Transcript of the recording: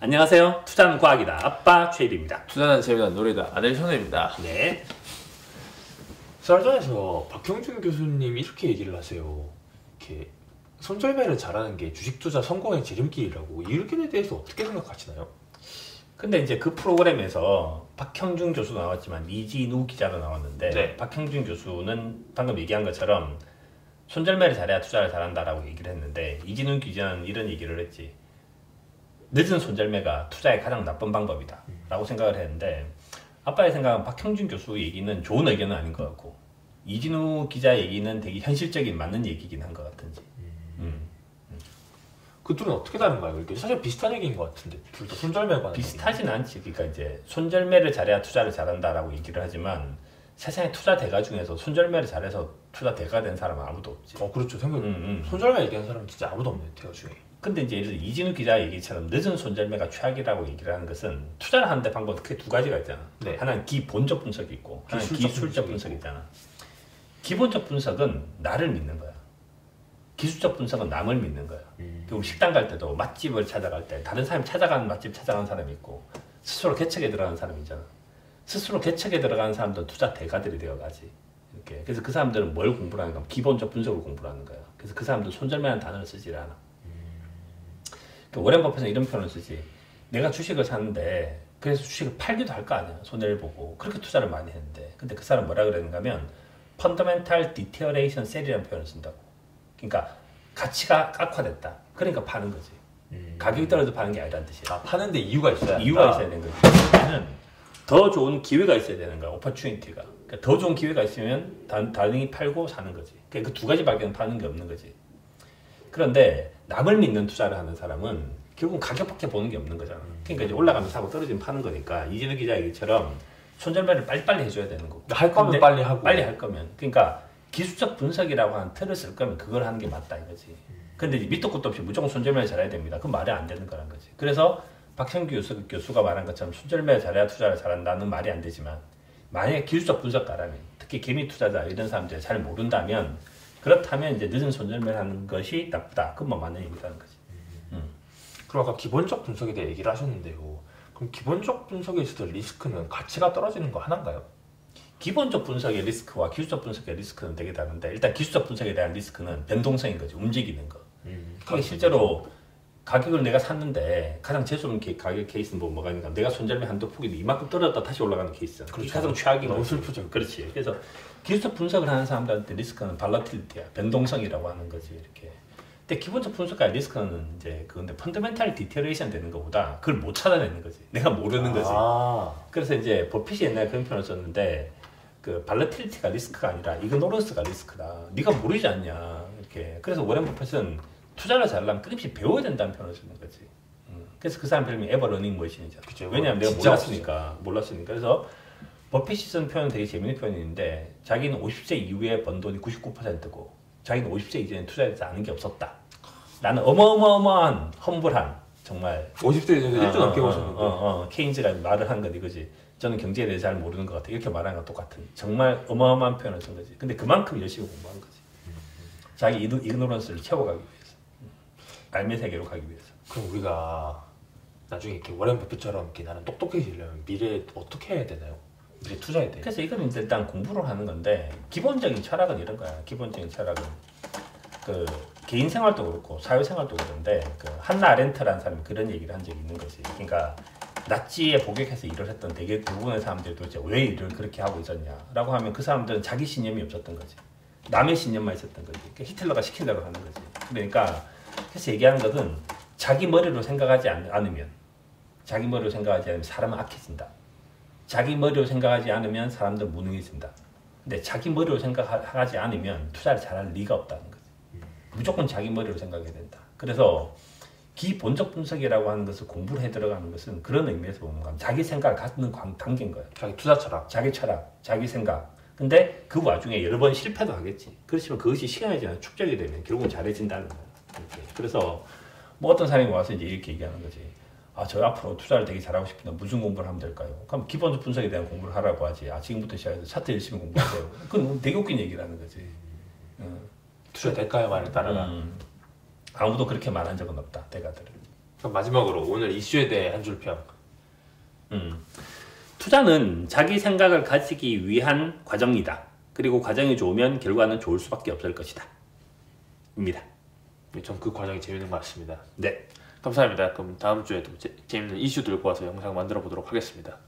안녕하세요. 투자는 과학이다. 아빠 최일입니다. 투자는 재미난 놀이다. 아들 현우입니다. 네. 썰전에서 박형준 교수님이 이렇게 얘기를 하세요. 이렇게 손절매를 잘하는 게 주식 투자 성공의 지름길이라고. 이 의견에 대해서 어떻게 생각하시나요? 근데 이제 그 프로그램에서 박형준 교수도 나왔지만 이진우 기자도 나왔는데 네. 박형준 교수는 방금 얘기한 것처럼 손절매를 잘해야 투자를 잘한다라고 얘기를 했는데 이진우 기자는 이런 얘기를 했지. 늦은 손절매가 투자의 가장 나쁜 방법이다 라고 생각을 했는데 아빠의 생각은 박형준 교수 얘기는 좋은 의견은 아닌 것 같고 이진우 기자 얘기는 되게 현실적인 맞는 얘기긴 한 것 같은지. 그 둘은 어떻게 다른가요? 이게 사실 비슷한 얘기인 것 같은데 둘 다 손절매가 하는 비슷하진 않지. 그러니까 이제 손절매를 잘해야 투자를 잘한다라고 얘기를 하지만 세상에 투자 대가 중에서 손절매를 잘해서 투자 대가 된 사람은 아무도 없지. 그렇죠. 손절매 얘기하는 사람은 진짜 아무도 없네요. 대화 중에. 근데 이제 예를 들어 이진우 기자 얘기처럼 늦은 손절매가 최악이라고 얘기를 하는 것은 투자를 하는데 방법은 크게 두 가지가 있잖아. 네. 하나는 기본적 분석이 있고 하나는 기술적 분석이 있고. 있잖아. 기본적 분석은 나를 믿는 거야. 기술적 분석은 남을 믿는 거야. 그리고 식당 갈 때도 맛집을 찾아갈 때 다른 사람이 찾아가는 맛집 찾아가는 사람이 있고 스스로 개척에 들어가는 사람이 있잖아. 스스로 개척에 들어가는 사람들은 투자 대가들이 되어가지. 이렇게. 그래서 그 사람들은 뭘 공부를 하는가? 기본적 분석을 공부를 하는 거야. 그래서 그 사람들은 손절매라는 단어를 쓰지 않아. 워렌 버핏은 이런 표현을 쓰지. 내가 주식을 샀는데 그래서 주식을 팔기도 할 거 아니야. 손해를 보고. 그렇게 투자를 많이 했는데. 근데 그 사람 뭐라 그러는가 하면 Fundamental Deterioration Sell이라는 표현을 쓴다고. 그러니까 가치가 악화됐다. 그러니까 파는 거지. 가격이 떨어져 파는 게 아니라는 뜻이야. 파는데 이유가 있어야 한다. 이유가 있어야 되는 거지. 그러면 더 좋은 기회가 있어야 되는 거야. 오퍼튜니티가. 그러니까 더 좋은 기회가 있으면 다른이 팔고 사는 거지. 그러니까 그 두 가지밖에 파는 게 없는 거지. 그런데 남을 믿는 투자를 하는 사람은 결국은 가격밖에 보는 게 없는 거잖아. 그러니까 이제 올라가면 사고 떨어지면 파는 거니까 이진우 기자 얘기처럼 손절매를 빨리빨리 해줘야 되는 거고. 할 거면 빨리 하고. 빨리 할 거면. 그러니까 기술적 분석이라고 하는 틀을 쓸 거면 그걸 하는 게 맞다 이거지. 근데 이제 밑도 끝도 없이 무조건 손절매를 잘해야 됩니다. 그건 말이 안 되는 거란 거지. 그래서 박형규 교수가 말한 것처럼 손절매를 잘해야 투자를 잘한다는 말이 안 되지만 만약에 기술적 분석가라면 특히 개미 투자자 이런 사람들이 잘 모른다면 그렇다면 이제 늦은 손절매를 하는 것이 나쁘다. 그건 뭐 맞는 얘기라는 거지. 그럼 아까 기본적 분석에 대해 얘기를 하셨는데요. 그럼 기본적 분석에 있어서 리스크는 가치가 떨어지는 거 하나인가요? 기본적 분석의 리스크와 기술적 분석의 리스크는 되게 다른데 일단 기술적 분석에 대한 리스크는 변동성인 거지. 움직이는 거. 그게 실제로 가격을 내가 샀는데 가장 재수없는 가격 케이스는 뭐가 있는가? 내가 손절매 한도 폭이 이만큼 떨어졌다 다시 올라가는 케이스. 그렇죠. 가장 최악인 너무 거지. 슬프죠. 그렇지. 그래서 기술적 분석을 하는 사람들한테 리스크는 발라틸리티야. 변동성이라고 하는 거지. 이렇게. 근데 기본적 분석과 리스크는 이제 그건데 펀더멘탈 디테레이션 되는 것보다 그걸 못 찾아내는 거지. 내가 모르는 거지. 그래서 이제 버핏이 옛날에 그런 표현을 썼는데 그 발라틸리티가 리스크가 아니라 이그노런스가 리스크다. 네가 모르지 않냐. 이렇게. 그래서 워렌 버핏은 투자를 잘하려면 끊임없이 배워야 된다는 표현을 쓰는 거지. 그래서 그 사람 별명이 에버러닝 머신이잖아. 그쵸, 왜냐하면 내가 진짜 몰랐으니까. 그래서 버핏이 쓴 표현은 되게 재밌는 표현인데 자기는 50세 이후에 번 돈이 99%고 자기는 50세 이전에 투자해서 아는 게 없었다. 나는 어마어마한 험불한 정말 50세 이전에 1도 넘게 보셨는데 케인즈가 말을 한 건 이거지. 저는 경제에 대해 잘 모르는 것 같아. 이렇게 말하는 것 똑같은 정말 어마어마한 표현을 쓴 거지. 근데 그만큼 열심히 공부한 거지. 자기 이그노런스를 채워가기 위해서. 알매 세계로 가기 위해서. 그럼 우리가 나중에 이렇게 워렌 버핏처럼 이렇게 나는 똑똑해지려면 미래에 어떻게 해야 되나요? 미래 투자에 대해. 그래서 이거는 일단 공부를 하는 건데 기본적인 철학은 이런 거야. 기본적인 철학은 그 개인 생활도 그렇고 사회 생활도 그런데 그 한나 아렌트라는 사람이 그런 얘기를 한 적이 있는 거지. 그러니까 나치에 복역해서 일을 했던 대부분의 사람들도 이제 왜 일을 그렇게 하고 있었냐라고 하면 그 사람들은 자기 신념이 없었던 거지. 남의 신념만 있었던 거지. 그러니까 히틀러가 시킨 대로 하는 거지. 그러니까 그래서 얘기하는 것은 자기 머리로 생각하지 않으면 사람은 악해진다. 자기 머리로 생각하지 않으면 사람들은 무능해진다. 근데 자기 머리로 생각하지 않으면 투자를 잘할 리가 없다는 거지. 무조건 자기 머리로 생각해야 된다. 그래서 기본적 분석이라고 하는 것을 공부를 해 들어가는 것은 그런 의미에서 보면 자기 생각을 갖는 단계인 거야. 자기 투자 철학. 자기 철학, 자기 생각. 근데 그 와중에 여러 번 실패도 하겠지. 그렇지만 그것이 시간이 지나서 축적이 되면 결국은 잘해진다는 거야. 이렇게. 그래서 뭐 어떤 사람이 와서 이제 이렇게 얘기하는 거지. 아, 저 앞으로 투자를 되게 잘하고 싶은데 무슨 공부를 하면 될까요? 그럼 기본적 분석에 대한 공부를 하라고 하지. 아, 지금부터 시작해서 차트 열심히 공부하세요. 그건 되게 웃긴 얘기라는 거지. 투자 될까요? 말에 따라가. 아무도 그렇게 말한 적은 없다. 대가들은. 그럼 마지막으로 오늘 이슈에 대해 한 줄 평. 투자는 자기 생각을 가지기 위한 과정이다. 그리고 과정이 좋으면 결과는 좋을 수밖에 없을 것이다. 입니다. 전 그 과정이 재밌는 것 같습니다. 네. 감사합니다. 그럼 다음 주에도 재밌는 이슈 들고 와서 영상 만들어 보도록 하겠습니다.